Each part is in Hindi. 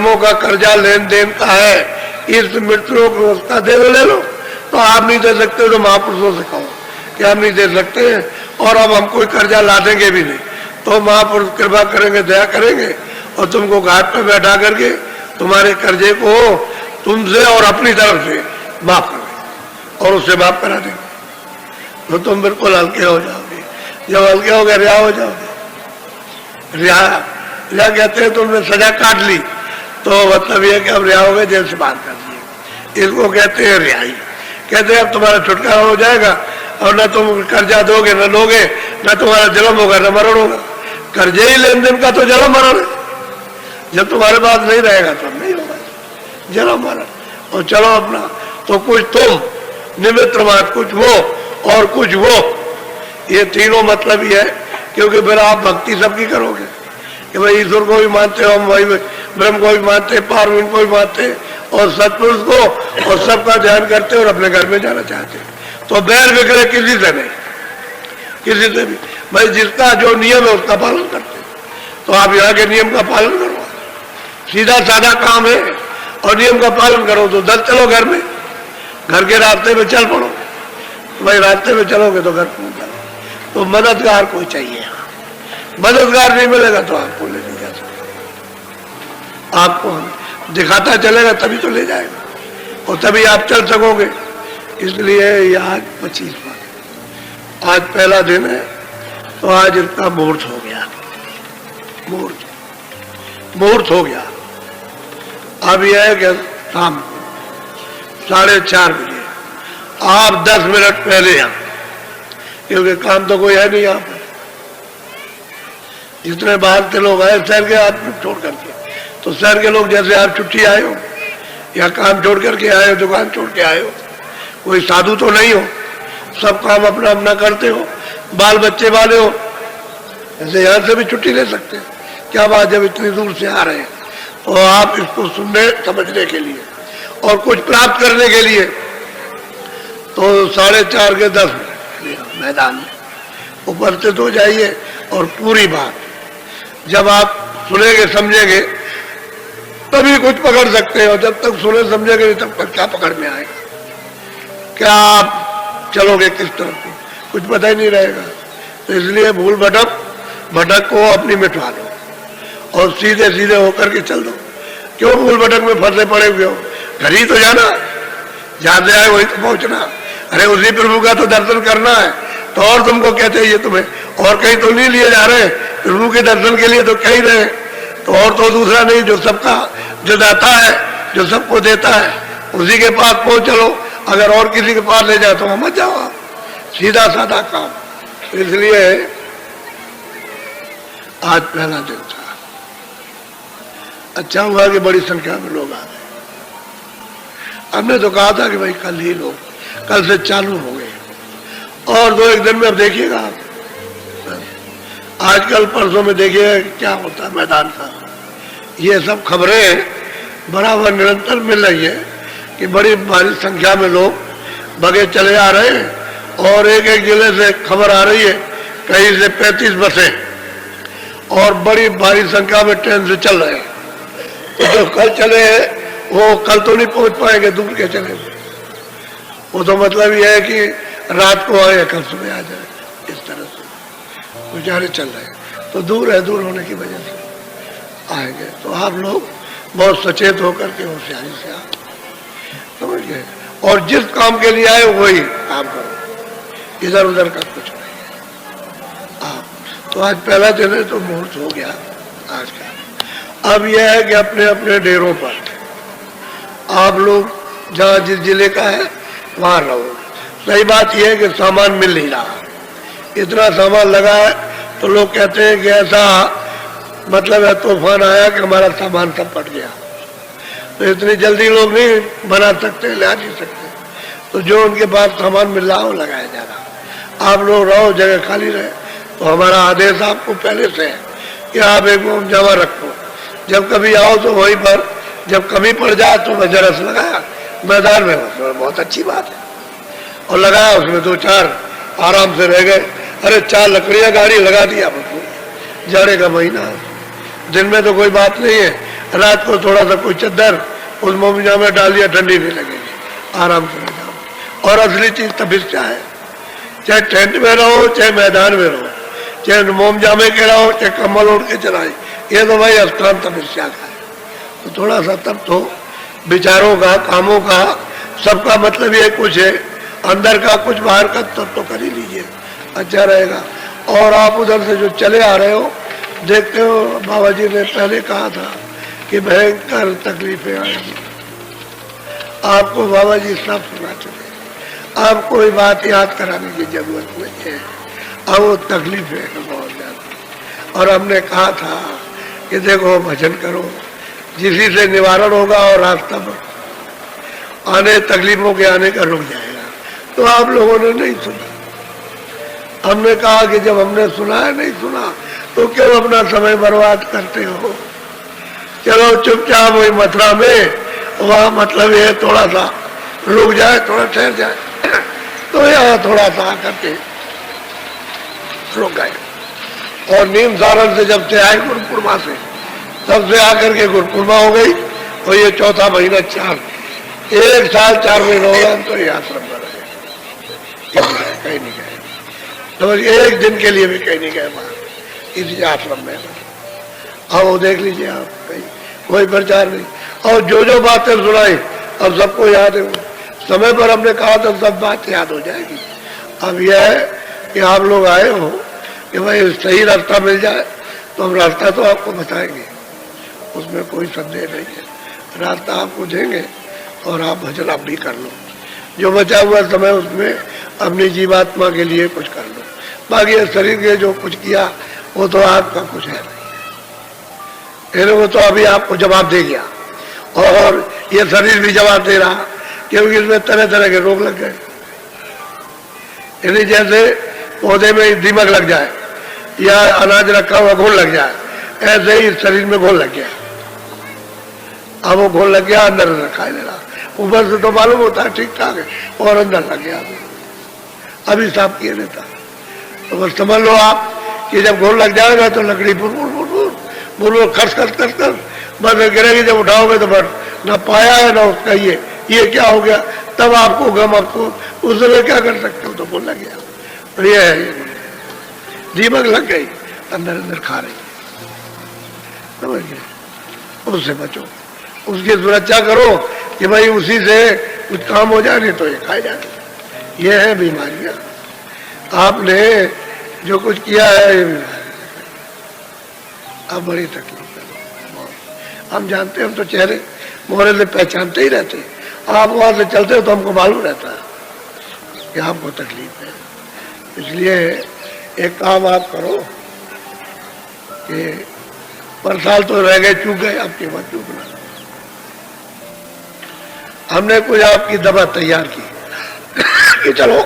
जन्मों का कर्जा लेन देन का है, इस मृत्यु को व्यवस्था दे लो, ले लो। तो आप नहीं दे सकते तो महापुरुषों से कहो कि हम नहीं दे सकते और अब हम कोई कर्जा ला देंगे भी नहीं। तो महापुरुष कृपा करेंगे, दया करेंगे और तुमको घाट पर बैठा करके तुम्हारे कर्जे को तुमसे और अपनी तरफ से माफ कर देंगे और उससे माफ करा देंगे। तो तुम बिल्कुल हल्के हो जाओगे। जब हल्के हो गए रिहा हो जाओगे। रिहा कहते हैं तुमने सजा काट ली तो मतलब ये कि अब रिहा हो गए, जेल से बाहर कर दिए, इसको कहते हैं रिहाई। कहते हैं अब तुम्हारा छुटकारा हो जाएगा और न तुम कर्जा दोगे न लोगे, न तुम्हारा जन्म होगा न मरण होगा। कर्जे ही लेन देन का तो जन्म मरण है। जब तुम्हारे पास नहीं रहेगा तब नहीं होगा जन्म मरण। और चलो अपना तो कुछ तुम निमित्त मात्र, कुछ वो और कुछ वो, ये तीनों मतलब ही है। क्योंकि फिर आप भक्ति सबकी करोगे कि भाई ईश्वर को भी मानते हो, हम वही ब्रह्म को भी मानते, पार्वती को भी मानते और सतपुरुष को, और सबका ध्यान करते और अपने घर में जाना चाहते। तो बैर बिखरे किसी से नहीं, किसी से भी। भाई जिसका जो नियम है उसका पालन करते। तो आप यहाँ के नियम का पालन करो, सीधा साधा काम है और नियम का पालन करो तो दल चलो घर में, घर के रास्ते में चल पड़ो। भाई रास्ते में चलोगे तो घर पहुंच जाओ। तो मददगार कोई चाहिए, मददगार नहीं मिलेगा तो आपको ले नहीं जा सकते। आपको दिखाता चलेगा तभी तो ले जाएगा और तभी आप चल सकोगे। इसलिए ये आज 25वां, आज पहला दिन है तो आज इतना मुहूर्त हो गया, मुहूर्त हो गया। अब यह है कि शाम 4:30 बजे आप 10 मिनट पहले यहाँ, क्योंकि काम तो कोई है नहीं यहाँ पर। जितने बाहर के लोग आए शहर के आदमी छोड़ करके, तो शहर के लोग जैसे आप छुट्टी आए हो या काम छोड़ करके आए हो, दुकान छोड़ के आए हो, कोई साधु तो नहीं हो, सब काम अपना अपना करते हो, बाल बच्चे वाले हो, ऐसे यहाँ से भी छुट्टी ले सकते हैं। क्या बात, जब इतनी दूर से आ रहे हैं तो आप इसको सुनने समझने के लिए और कुछ प्राप्त करने के लिए तो 4:30 के 10 मिनट मैदान में उपस्थित हो जाइए। और पूरी बात जब आप सुनेंगे समझेंगे तभी कुछ पकड़ सकते हो, जब तक सुने समझेंगे तब तक क्या पकड़ में आएगा, क्या आप चलोगे किस तरफ को, कुछ पता ही नहीं रहेगा। तो इसलिए भूल भटक को अपनी मिटवा लो और सीधे सीधे होकर के चल दो। क्यों भूल भटक में फंसे पड़े हुए हो, घर ही तो जाना, जहां से आए वही तो पहुंचना। अरे उसी प्रभु का तो दर्शन करना है, तो और तुमको कहते हैं ये तुम्हें और कहीं तो नहीं लिए जा रहे, प्रभु के दर्शन के लिए तो कहीं रहे। तो और तो दूसरा नहीं, जो सबका जो दाता है, जो सबको देता है, उसी के पास पहुंच चलो। अगर और किसी के पास ले जाए तो मत जाओ आप, सीधा साधा काम। इसलिए आज पहला दिन था, अच्छा हुआ कि बड़ी संख्या में लोग आ गए। हमने तो कहा था कि भाई कल ही लोग, कल से चालू हो गए और 2-1 दिन में अब देखिएगा आप, आजकल परसों में देखिएगा क्या होता है मैदान का। ये सब खबरें बराबर निरंतर मिल रही है कि बड़ी भारी संख्या में लोग भगे चले आ रहे हैं और एक जिले से खबर आ रही है कहीं से 35 बसें और बड़ी भारी संख्या में ट्रेन से चल रहे हैं। तो जो कल चले हैं वो कल तो नहीं पहुंच पाएंगे, दूर के चले। वो तो मतलब ये है कि रात को आए कल सुबह आ जाए, इस तरह से बेचारे चल रहे हैं। तो दूर है, दूर होने की वजह से आएंगे। तो आप लोग बहुत सचेत होकर के होशियारी से आप समझ गए और जिस काम के लिए आए वही काम करो, इधर उधर का कुछ नहीं। आप तो आज पहला दिन है तो मुहूर्त हो गया आज का। अब यह है कि अपने अपने डेरों पर आप लोग जहाँ जिस जिले का है वहां रहो। सही बात यह है कि सामान मिल नहीं रहा, इतना सामान लगा है तो लोग कहते हैं कि ऐसा मतलब है तूफान आया कि हमारा सामान सब फट गया। तो इतनी जल्दी लोग नहीं बना सकते, ले नहीं सकते। तो जो उनके पास सामान मिल रहा हो लगाया जा रहा। आप लोग रहो, जगह खाली रहे। तो हमारा आदेश आपको पहले से है कि आप एक मुंह जमा रखो, जब कभी आओ तो वहीं पर, जब कमी पड़ जाए तो वजरस लगाया मैदान में, तो बहुत अच्छी बात है। और लगाया, उसमें 2-4 आराम से रह गए। अरे 4 लकड़ियां गाड़ी लगा दिया, जाड़े का महीना, दिन में तो कोई बात नहीं है, रात को थोड़ा सा कोई चद्दर उस मोमजा में डाल दिया, ठंडी नहीं लगेगी, आराम से रह जाओ। और असली चीज तपस्या है, चाहे टेंट में रहो चाहे मैदान में रहो, चाहे मोमजामे के रहो चाहे कम्बल ओढ़ के चलाए, ये तो भाई स्थान तपस्या का है। तो थोड़ा सा तप तो विचारों का, कामों का, सबका मतलब ये कुछ है, अंदर का कुछ बाहर का तब तो कर ही लीजिए, अच्छा रहेगा। और आप उधर से जो चले आ रहे हो, देखते हो बाबा जी ने पहले कहा था कि भयंकर तकलीफें आएंगी, आपको बाबा जी सब सुना चुके, आप कोई बात याद कराने की जरूरत नहीं है, अब वो तकलीफें है बहुत ज्यादा। और हमने कहा था कि देखो भजन करो, जिसी से निवारण होगा और रास्ता पर आने तकलीफों के आने का रुक जाएगा। तो आप लोगों ने नहीं सुना, हमने कहा कि जब हमने सुना है नहीं सुना तो क्यों अपना समय बर्बाद करते हो, चलो चुपचाप वही मथुरा में, वहां मतलब ये थोड़ा सा रुक जाए, थोड़ा ठहर जाए, तो यहाँ थोड़ा सा आकर के रुक गए। और नीम सारण से जब से आए गुरुपूर्णिमा से, तब से आकर के गुरुपूर्णिमा हो गई, और ये चौथा महीना 1 साल 4 महीने हो गए, तो ये आश्रम में रहे, कहीं नहीं गए, तो एक दिन के लिए भी कहीं नहीं गए बाहर, इसी आश्रम में। अब वो देख लीजिए आप, कहीं कोई प्रचार नहीं, और जो जो बातें सुनाई अब सबको याद है, समय पर हमने कहा तो सब बात याद हो जाएगी। अब यह है कि आप लोग आए हो कि भाई सही रास्ता मिल जाए तो हम रास्ता तो आपको बताएंगे, उसमें कोई संदेह नहीं है, रास्ता आपको देंगे और आप भजन आप भी कर लो, जो बचा हुआ समय उसमें अपनी जीवात्मा के लिए कुछ कर लो, बाकी शरीर के जो कुछ किया वो तो आपका कुछ है नहीं, वो तो अभी आपको जवाब दे गया, और ये शरीर भी जवाब दे रहा, क्योंकि इसमें तरह तरह के रोग लग गए। यानी जैसे पौधे में दीमक लग जाए या अनाज रखा हुआ घोल लग जाए, ऐसे ही शरीर में घोल लग गया। अब वो घोल लग गया, अंदर दिखाई दे रहा, ऊपर से तो मालूम होता है ठीक ठाक है, और अंदर लग गया, अभी साफ किए देता। तो बस समझ लो आप कि जब घोल लग जाएगा तो लकड़ी बुर खर्च कर बस गिरेगी, जब उठाओगे तो बस ना पाया है ना उसका ये क्या हो गया, तब आपको गम, आपको उस समय क्या कर सकते हो, तो बोल लग गया। तो ये है, दीमक लग गई, अंदर अंदर खा रही, समझ गए, उससे बचो, उसकी सुरक्षा करो कि भाई उसी से कुछ काम हो जाए, नहीं तो ये खाए जाए। ये है बीमारियां, आपने जो कुछ किया है ये बीमारी, अब बड़ी तकलीफ है, हम जानते हैं, हम तो चेहरे मोहरे से पहचानते ही रहते हैं, आप वहां से चलते हो तो हमको मालूम रहता है कि आपको तकलीफ है। इसलिए एक काम आप करो कि पर साल तो रह गए, चूक गए, आपके बाद चूकना, हमने कोई आपकी दवा तैयार की कि चलो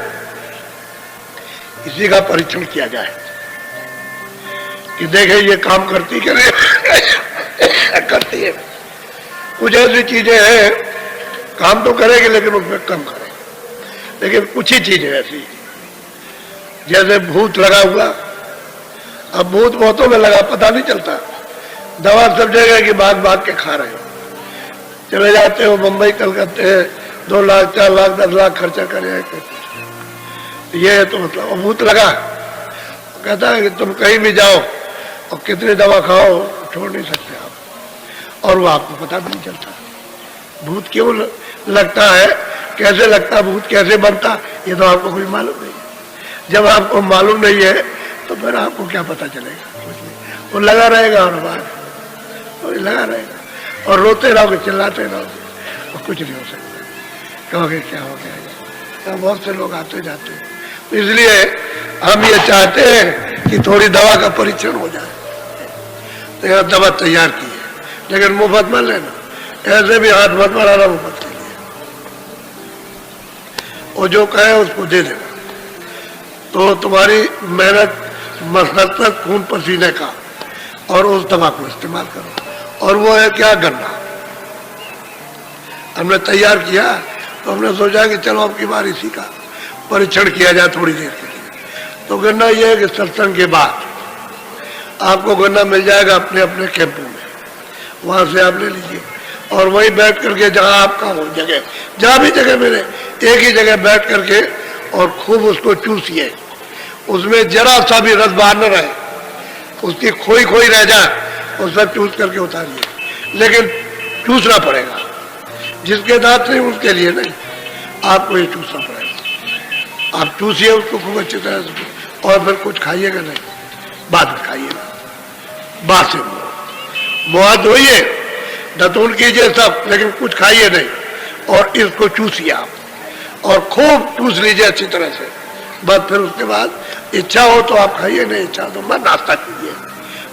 इसी का परीक्षण किया जाए कि देखे ये काम करती कि नहीं करती है। कुछ ऐसी चीजें हैं काम तो करेगी लेकिन उसमें कम करेगी, लेकिन कुछ ही चीजें ऐसी, जैसे भूत लगा हुआ, अब भूत बहुतों में लगा पता नहीं चलता, दवा सब जगह की भाग भाग के खा रहे हो, चले जाते हो मुंबई कलकत्ते 2 लाख 4 लाख 10 लाख खर्चा करे, ये है तो मतलब भूत लगा, कहता है कि तुम कहीं भी जाओ और कितनी दवा खाओ छोड़ नहीं सकते आप, और वो आपको पता भी नहीं चलता भूत क्यों लगता है, कैसे लगता, भूत कैसे बनता, ये तो आपको कोई मालूम नहीं है। जब आपको मालूम नहीं है तो फिर आपको क्या पता चलेगा, कुछ नहीं, वो लगा रहेगा और बाहर लगा रहेगा, और रोते रहोगे, चिल्लाते रहोगे, और कुछ नहीं हो सकता, कहोगे क्या हो गया। बहुत से लोग आते जाते हैं, तो इसलिए हम ये चाहते हैं कि थोड़ी दवा का परीक्षण हो जाए, तो यह दवा तैयार की है, लेकिन मुफ्त में लेना, ऐसे भी हाथ मत बढ़ाना, मुफ्त के लिए, और जो कहे उसको दे देना, तो तुम्हारी मेहनत मशक्कत खून पसीने का, और उस दवा को इस्तेमाल करो। और वो है क्या, गन्ना हमने तैयार किया, तो हमने सोचा कि चलो अब की बार इसी का परीक्षण किया जाए थोड़ी देर के लिए। तो गन्ना यह है कि सत्संग के बाद आपको गन्ना मिल जाएगा अपने अपने कैंपों में, वहां से आप ले लीजिए और वहीं बैठ करके जहां आपका हो जगह, जहां भी जगह मिले एक ही जगह बैठ करके और खूब उसको चूसिए। उसमें जरा सा भी रस बाहर न रहे, उसकी खोई खोई रह जाए और सब चूस करके उतारिए, लेकिन चूसना पड़ेगा। जिसके दांत नहीं उसके लिए नहीं, आपको ये चूसना पड़ेगा। आप चूसिए उसको खूब अच्छी तरह से और फिर कुछ खाइएगा नहीं, बाद में खाइएगा। बाद से मुँह धोइए, दतून कीजिए सब, लेकिन कुछ खाइए नहीं और इसको चूसिए आप और खूब चूस लीजिए अच्छी तरह से। बस फिर उसके बाद इच्छा हो तो आप खाइए, नहीं इच्छा तो मत नाश्ता कीजिए,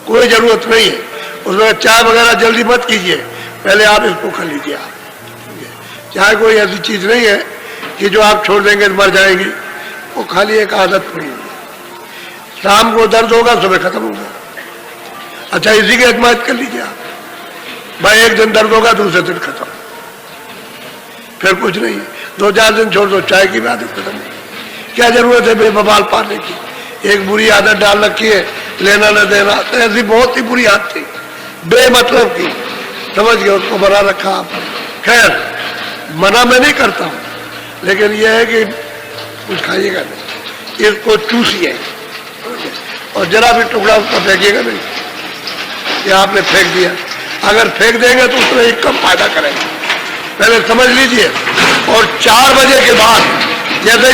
कोई जरूरत नहीं है उसमें। चाय वगैरह जल्दी मत कीजिए, पहले आप इसको खा लीजिए। आप चाय कोई ऐसी चीज नहीं है कि जो आप छोड़ देंगे तो मर जाएंगी, वो खाली एक आदत पड़ी है। शाम को दर्द होगा, सुबह खत्म होगा। अच्छा, इसी की आजमाइश कर लीजिए आप। भाई एक दिन दर्द होगा, दूसरे दिन खत्म, फिर कुछ नहीं है। 2-4 दिन छोड़ दो, चाय की भी आदत खत्म है। क्या जरूरत है बेबबाल पाने की? एक बुरी आदत डाल रखी है, लेना न देना, तो ऐसी बहुत ही बुरी आदत थी, बेमतलब की, समझ गए, उसको बना रखा आप। खैर, मना मैं नहीं करता हूं, लेकिन यह है कि कुछ खाइएगा नहीं, इसको चूसिए और जरा भी टुकड़ा उसका फेंकिएगा नहीं। ये आपने फेंक दिया, अगर फेंक देंगे तो उसमें एक कम फायदा करेगा, पहले समझ लीजिए। और 4 बजे के बाद जैसे